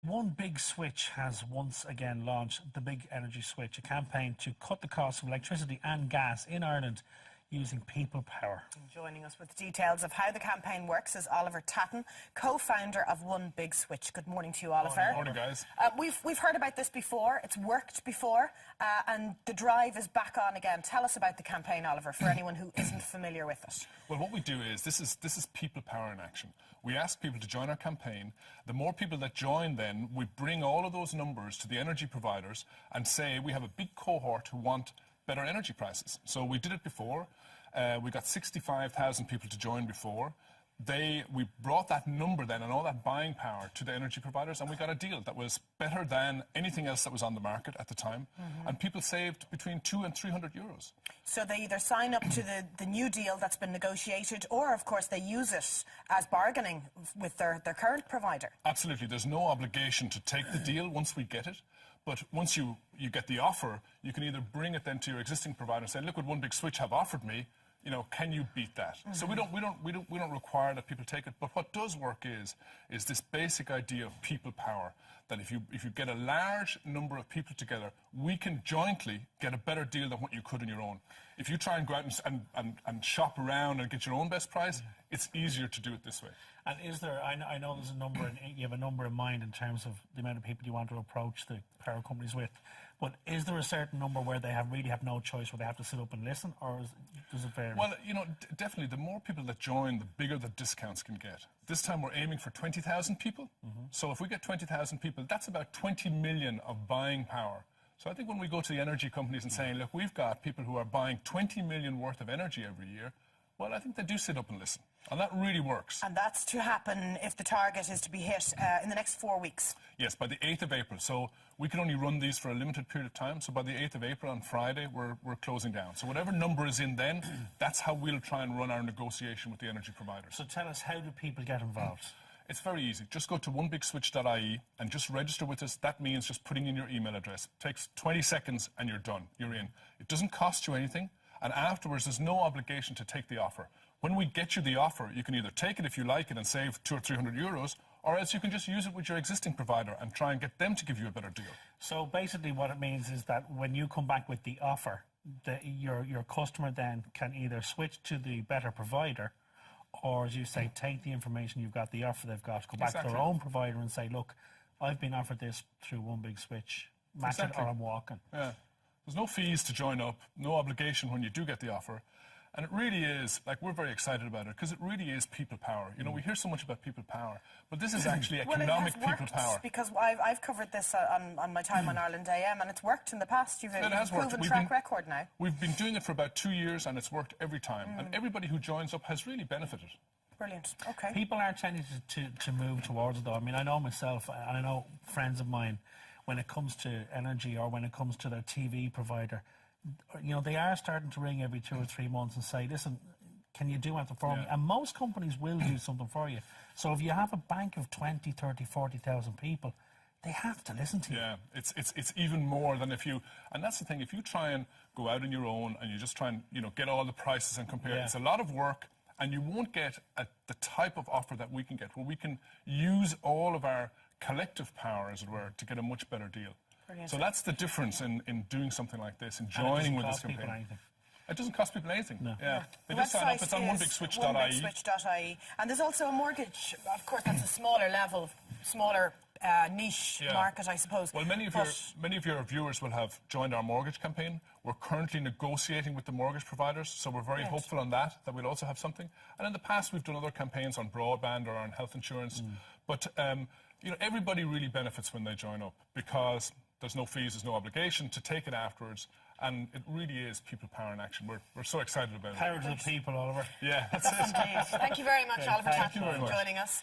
One Big Switch has once again launched the Big Energy Switch, a campaign to cut the cost of electricity and gas in Ireland using people power. Joining us with details of how the campaign works is Oliver Tattan, co-founder of One Big Switch. Good morning to you, Oliver. Morning, guys. We've heard about this before. It's worked before, and the drive is back on again. Tell us about the campaign, Oliver, for anyone who isn't familiar with it. Well, what we do is this is people power in action. We ask people to join our campaign. The more people that join, then we bring all of those numbers to the energy providers and say we have a big cohort who want better energy prices. So we did it before. We got 65,000 people to join before. We brought that number then and all that buying power to the energy providers, and we got a deal that was better than anything else that was on the market at the time. And people saved between 200 and 300 euros. So they either sign up to the new deal that's been negotiated, or of course they use it as bargaining with their current provider. Absolutely. There's no obligation to take the deal once we get it. But once you get the offer, you can either bring it then to your existing provider and say, look what One Big Switch have offered me. You know, can you beat that? So we don't require that people take it. But what does work is this basic idea of people power. That if you get a large number of people together, we can jointly get a better deal than what you could on your own. If you try and go out and shop around and get your own best price, it's easier to do it this way. And is there, I know there's a number, you have a number in mind in terms of the amount of people you want to approach the power companies with, but is there a certain number where they really have no choice, where they have to sit up and listen, or does it vary? Well, you know, definitely the more people that join, the bigger the discounts can get. This time we're aiming for 20,000 people. So if we get 20,000 people, that's about 20 million of buying power. So I think when we go to the energy companies and saying, look, we've got people who are buying 20 million worth of energy every year, well, I think they do sit up and listen. And that really works. And that's to happen if the target is to be hit in the next 4 weeks. Yes, by the 8th of April. So we can only run these for a limited period of time. So by the 8th of April on Friday, we're closing down. So whatever number is in then, that's how we'll try and run our negotiation with the energy providers. So tell us, how do people get involved? It's very easy. Just go to onebigswitch.ie and just register with us. That means just putting in your email address. It takes 20 seconds and you're done. You're in. It doesn't cost you anything. And afterwards, there's no obligation to take the offer. When we get you the offer, you can either take it if you like it and save 200 or 300 euros, or else you can just use it with your existing provider and try and get them to give you a better deal. So basically what it means is that when you come back with the offer, your customer then can either switch to the better provider, or, as you say, take the information you've got, the offer they've got, go back to their own provider and say, look, I've been offered this through One Big Switch, match it or I'm walking. Yeah. There's no fees to join up, no obligation when you do get the offer. And it really is, like, we're very excited about it because it really is people power. You know, we hear so much about people power, but this is actually economic people power. Because I've covered this on my time on SaturdayAM, and it's worked in the past. You've a proven track record now. We've been doing it for about 2 years, and it's worked every time. And everybody who joins up has really benefited. Brilliant. Okay. People are tending to move towards it, though. I mean, I know myself, and I know friends of mine, when it comes to energy or when it comes to their TV provider, you know, they are starting to ring every 2 or 3 months and say, listen, can you do anything for me? And most companies will do something for you. So if you have a bank of 20, 30, 40,000 people, they have to listen to you. Yeah, it's even more than if you... And that's the thing, if you try and go out on your own and you just try and, you know, get all the prices and compare, it's a lot of work, and you won't get the type of offer that we can get, where we can use all of our collective power, as it were, to get a much better deal. Brilliant. So that's the difference in doing something like this, and joining with this campaign. It doesn't cost people anything. No. Yeah. They just sign up. It's on onebigswitch.ie. And there's also a mortgage. Of course, that's a smaller level, smaller niche market, I suppose. Well, many of your viewers will have joined our mortgage campaign. We're currently negotiating with the mortgage providers, so we're very hopeful on that we'll also have something. And in the past, we've done other campaigns on broadband or on health insurance. But you know, everybody really benefits when they join up, because there's no fees, there's no obligation to take it afterwards, and it really is people power in action. We're so excited about it. Power to the people, Oliver. Yeah, that's it. Indeed. Thank you very much, Oliver Tattan, for joining us.